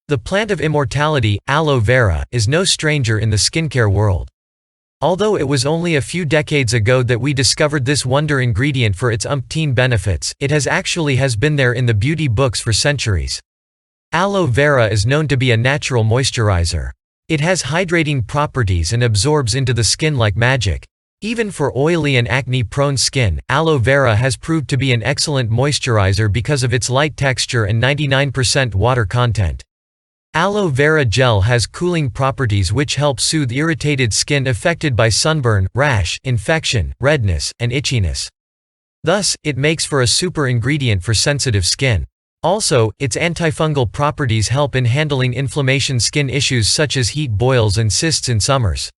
The plant of immortality, aloe vera, is no stranger in the skincare world. Although it was only a few decades ago that we discovered this wonder ingredient for its umpteen benefits, it has been there in the beauty books for centuries. Aloe vera is known to be a natural moisturizer. It has hydrating properties and absorbs into the skin like magic. Even for oily and acne-prone skin, aloe vera has proved to be an excellent moisturizer because of its light texture and 99% water content. Aloe vera gel has cooling properties which help soothe irritated skin affected by sunburn, rash, infection, redness, and itchiness. Thus, it makes for a super ingredient for sensitive skin. Also, its antifungal properties help in handling inflammation skin issues such as heat boils and cysts in summers.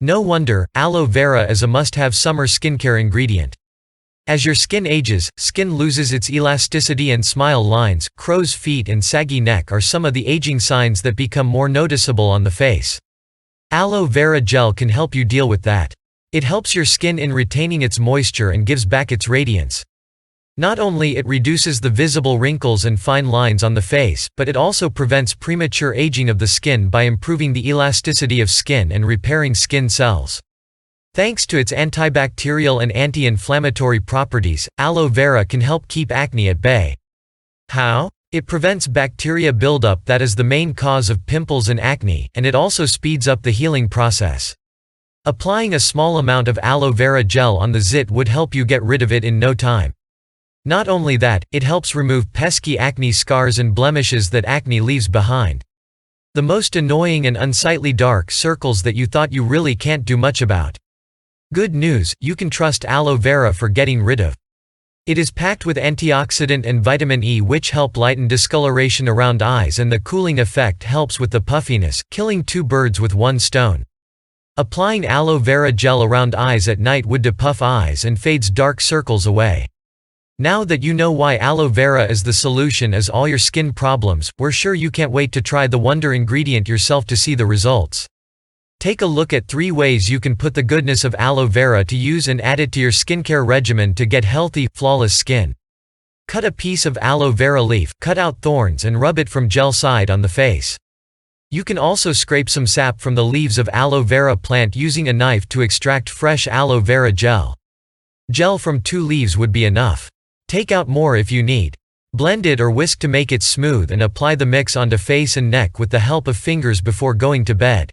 No wonder, aloe vera is a must-have summer skincare ingredient. As your skin ages, skin loses its elasticity and smile lines, crow's feet and saggy neck are some of the aging signs that become more noticeable on the face. Aloe vera gel can help you deal with that. It helps your skin in retaining its moisture and gives back its radiance. Not only it reduces the visible wrinkles and fine lines on the face, but it also prevents premature aging of the skin by improving the elasticity of skin and repairing skin cells. Thanks to its antibacterial and anti-inflammatory properties, aloe vera can help keep acne at bay. How? It prevents bacteria buildup that is the main cause of pimples and acne, and it also speeds up the healing process. Applying a small amount of aloe vera gel on the zit would help you get rid of it in no time. Not only that, it helps remove pesky acne scars and blemishes that acne leaves behind. The most annoying and unsightly dark circles that you thought you really can't do much about. Good news, you can trust aloe vera for getting rid of. It is packed with antioxidant and vitamin E which help lighten discoloration around eyes, and the cooling effect helps with the puffiness, killing two birds with one stone. Applying aloe vera gel around eyes at night would depuff eyes and fades dark circles away. Now that you know why aloe vera is the solution as all your skin problems, we're sure you can't wait to try the wonder ingredient yourself to see the results. Take a look at 3 ways you can put the goodness of aloe vera to use and add it to your skincare regimen to get healthy, flawless skin. Cut a piece of aloe vera leaf, cut out thorns and rub it from gel side on the face. You can also scrape some sap from the leaves of aloe vera plant using a knife to extract fresh aloe vera gel. Gel from 2 leaves would be enough. Take out more if you need. Blend it or whisk to make it smooth and apply the mix onto face and neck with the help of fingers before going to bed.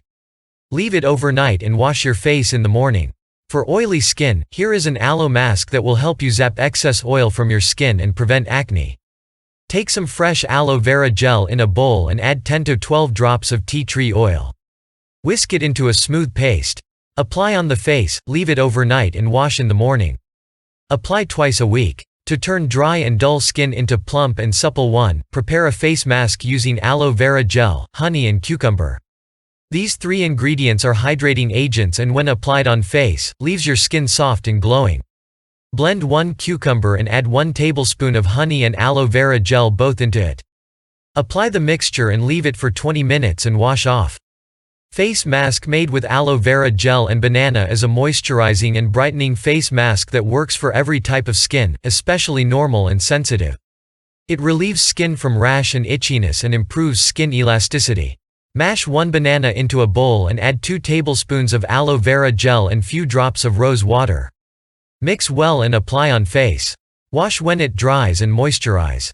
Leave it overnight and wash your face in the morning. For oily skin, here is an aloe mask that will help you zap excess oil from your skin and prevent acne. Take some fresh aloe vera gel in a bowl and add 10 to 12 drops of tea tree oil. Whisk it into a smooth paste. Apply on the face, leave it overnight and wash in the morning. Apply twice a week. To turn dry and dull skin into plump and supple one, prepare a face mask using aloe vera gel, honey and cucumber. These 3 ingredients are hydrating agents and when applied on face, leaves your skin soft and glowing. Blend 1 cucumber and add 1 tablespoon of honey and aloe vera gel both into it. Apply the mixture and leave it for 20 minutes and wash off. Face mask made with aloe vera gel and banana is a moisturizing and brightening face mask that works for every type of skin, especially normal and sensitive. It relieves skin from rash and itchiness and improves skin elasticity. Mash 1 banana into a bowl and add 2 tablespoons of aloe vera gel and few drops of rose water. Mix well and apply on face. Wash when it dries and moisturize.